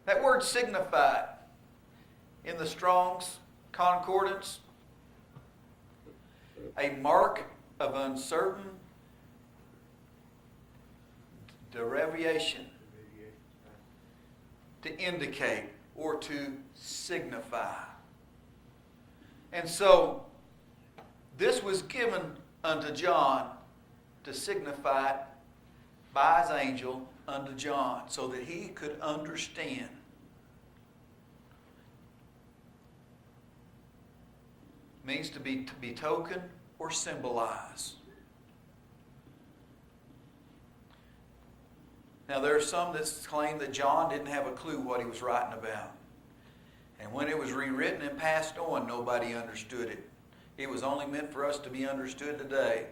That word signified in the Strong's Concordance, a mark of uncertain derivation, to indicate or to signify. And so, this was given unto John to signify it by his angel unto John, so that he could understand. Means to betoken or symbolize. Now there are some that claim that John didn't have a clue what he was writing about. And when it was rewritten and passed on, nobody understood it. It was only meant for us to be understood today.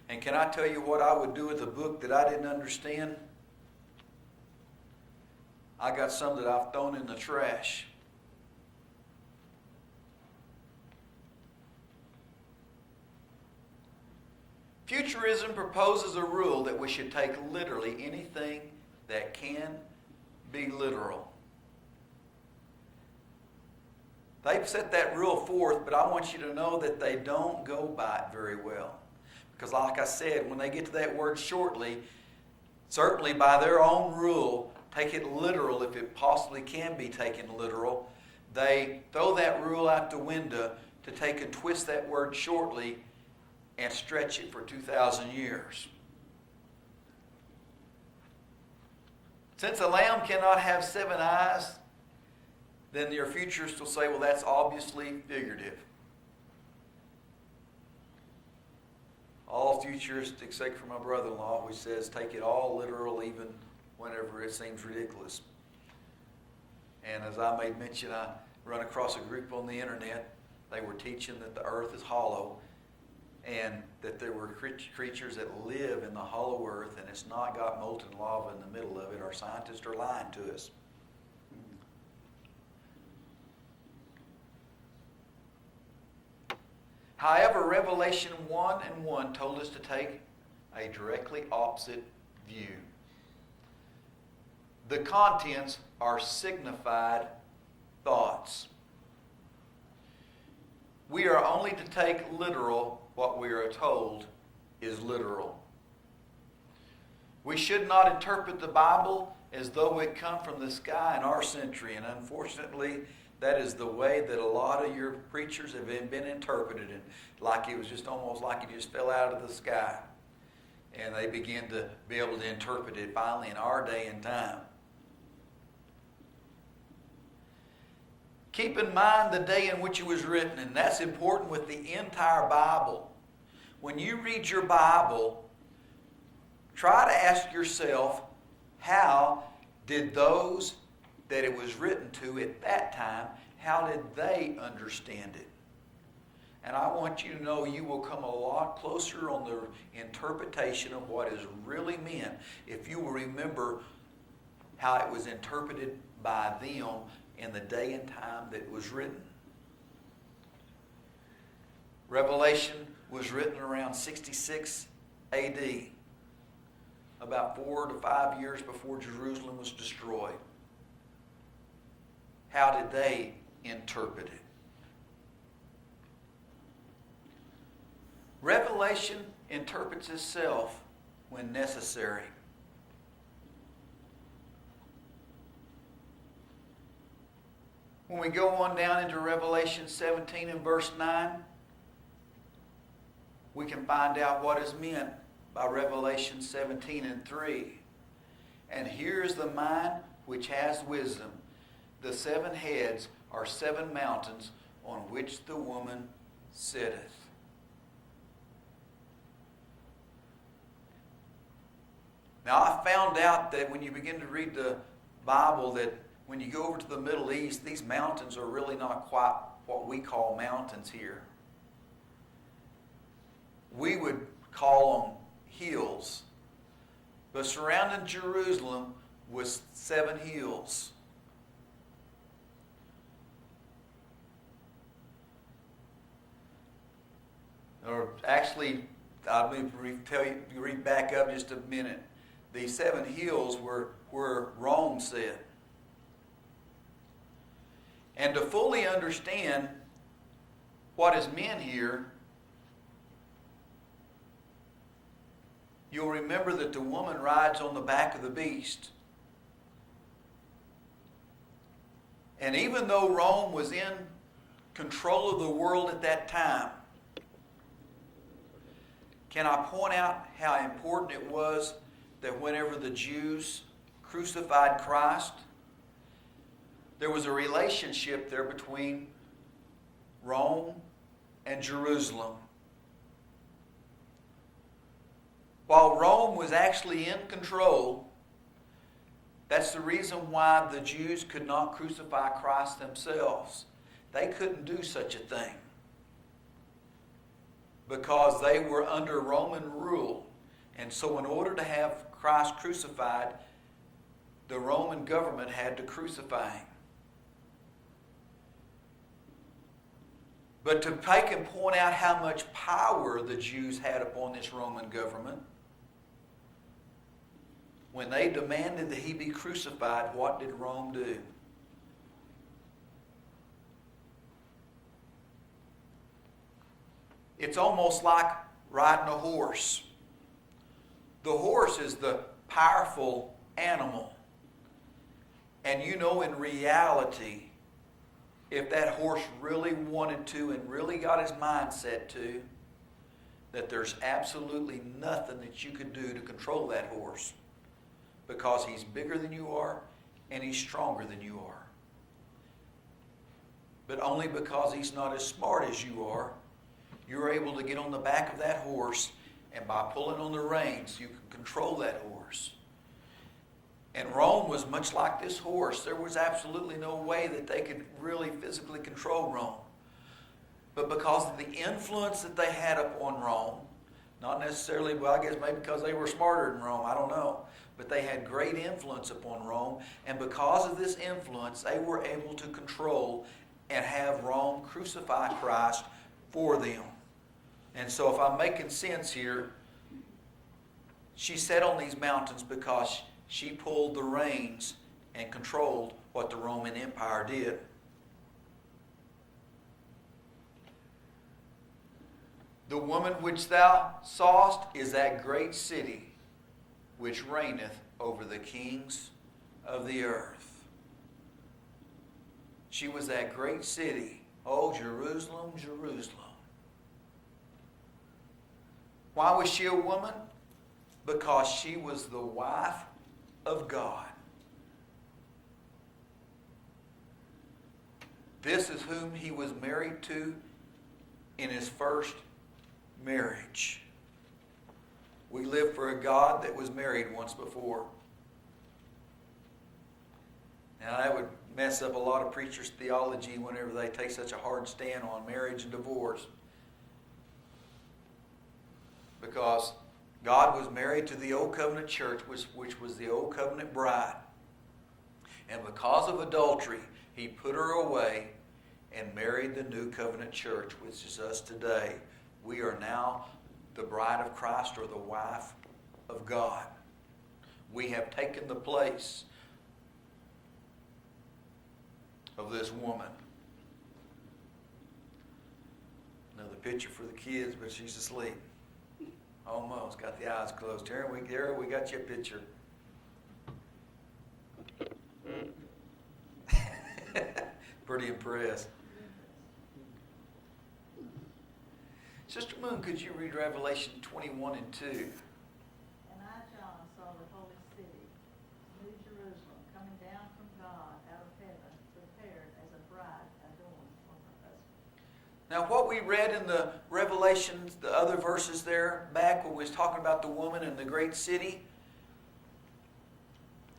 And can I tell you what I would do with a book that I didn't understand? I got some that I've thrown in the trash. Futurism proposes a rule that we should take literally anything that can be literal. They've set that rule forth, but I want you to know that they don't go by it very well. Because like I said, when they get to that word shortly, certainly by their own rule, take it literal if it possibly can be taken literal. They throw that rule out the window to take and twist that word shortly and stretch it for 2,000 years. Since a lamb cannot have 7 eyes, then your futurists will say, well, that's obviously figurative. All futurists, except for my brother-in-law, who says take it all literal even whenever it seems ridiculous. And as I made mention, I run across a group on the internet. They were teaching that the earth is hollow and that there were creatures that live in the hollow earth and it's not got molten lava in the middle of it. Our scientists are lying to us. However, Revelation 1:1 told us to take a directly opposite view. The contents are signified thoughts. We are only to take literal what we are told is literal. We should not interpret the Bible as though it come from the sky in our century, and unfortunately, that is the way that a lot of your preachers have been interpreted, and like it was just almost like it just fell out of the sky. And they begin to be able to interpret it finally in our day and time. Keep in mind the day in which it was written, and that's important with the entire Bible. When you read your Bible, try to ask yourself, how did those that it was written to at that time, how did they understand it? And I want you to know you will come a lot closer on the interpretation of what is really meant if you will remember how it was interpreted by them in the day and time that it was written. Revelation was written around 66 A.D., about 4 to 5 years before Jerusalem was destroyed. How did they interpret it? Revelation interprets itself when necessary. When we go on down into Revelation 17 and verse 9, we can find out what is meant by Revelation 17 and 3. And here is the mind which has wisdom. The 7 heads are 7 mountains on which the woman sitteth. Now I found out that when you begin to read the Bible that when you go over to the Middle East, these mountains are really not quite what we call mountains here. We would call them hills. But surrounding Jerusalem was 7 hills. Or actually, I'll read back up just a minute. These 7 hills were where Rome sat. And to fully understand what is meant here, you'll remember that the woman rides on the back of the beast. And even though Rome was in control of the world at that time, can I point out how important it was that whenever the Jews crucified Christ, there was a relationship there between Rome and Jerusalem. While Rome was actually in control, that's the reason why the Jews could not crucify Christ themselves. They couldn't do such a thing because they were under Roman rule. And so in order to have Christ crucified, the Roman government had to crucify him. But to take and point out how much power the Jews had upon this Roman government, when they demanded that he be crucified, what did Rome do? It's almost like riding a horse. The horse is the powerful animal. And you know, in reality, if that horse really wanted to and really got his mind set to, that there's absolutely nothing that you could do to control that horse, because he's bigger than you are and he's stronger than you are. But only because he's not as smart as you are, you're able to get on the back of that horse, and by pulling on the reins, you can control that horse. And Rome was much like this horse. There was absolutely no way that they could really physically control Rome. But because of the influence that they had upon Rome, not necessarily, well, I guess maybe because they were smarter than Rome, I don't know. But they had great influence upon Rome. And because of this influence, they were able to control and have Rome crucify Christ for them. And so if I'm making sense here, she sat on these mountains because she pulled the reins and controlled what the Roman Empire did. The woman which thou sawest is that great city which reigneth over the kings of the earth. She was that great city. Oh, Jerusalem, Jerusalem. Why was she a woman? Because she was the wife of God. This is whom he was married to in his first marriage. We live for a God that was married once before. Now that would mess up a lot of preachers' theology whenever they take such a hard stand on marriage and divorce. Because God was married to the Old Covenant church, which was the Old Covenant bride. And because of adultery, he put her away and married the New Covenant church, which is us today. We are now the bride of Christ, or the wife of God. We have taken the place of this woman. Another picture for the kids, but she's asleep. Almost got the eyes closed. Here we got you a picture. Pretty impressed. Sister Moon, could you read Revelation 21 and 2? And I, John, saw the holy city, New Jerusalem, coming down from God out of heaven, prepared as a bride adorned for her husband. Now, what we read in the Revelation, the other verses there, back when we was talking about the woman in the great city,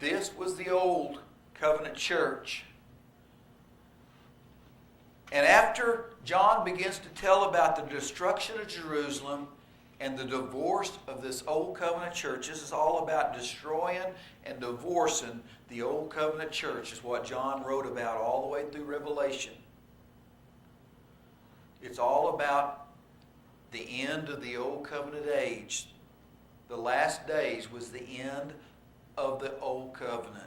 this was the old covenant church. And after John begins to tell about the destruction of Jerusalem and the divorce of this old covenant church, this is all about destroying and divorcing the old covenant church, is what John wrote about all the way through Revelation. It's all about the end of the old covenant age. The last days was the end of the old covenant.